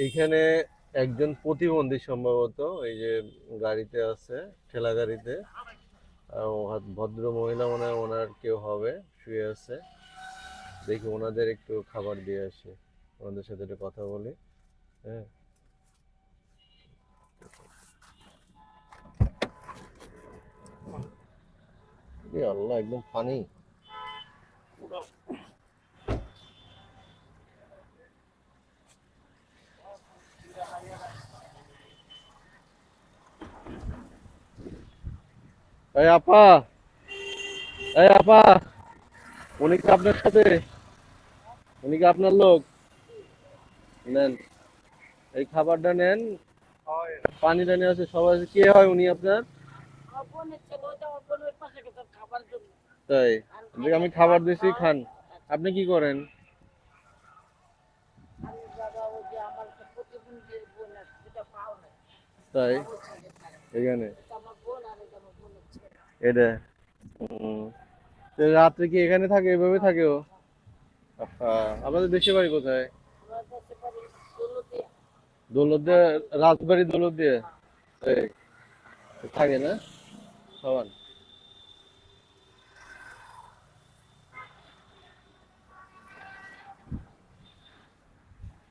এইখানে একজন প্রতিবন্ধী সম্ভবত এই যে গাড়িতে আছে, ঠেলা গাড়িতে। আর ভদ্র মহিলা মনে হয় ওনার কেউ হবে, শুয়ে আছে। দেখি ওনাদের একটু খাবার দিয়ে আসি, ওনাদের সাথে একটু কথা বলি। হ্যাঁ। এ আল্লাহ, একদম পানি। এই আপা, এই আপা, উনি কি আপনার সাথে? উনি কি আপনার লোক? নেন, এই খাবারটা নেন, পানি টানি আছে, সবাই আছে। কে হয় উনি আপনার? তাই? দেখি আমি খাবার দিছি, খান। আপনি কি করেন? তাই? এখানে এটা তো রাত্রে কি এখানে থাকে, এভাবে থাকে ও? আপনাদের দেশের বাড়ি কোথায়? দৌলতদিয়া, রাজবাড়ি দৌলতদিয়া। তাই? থাকে না? খাওয়ান।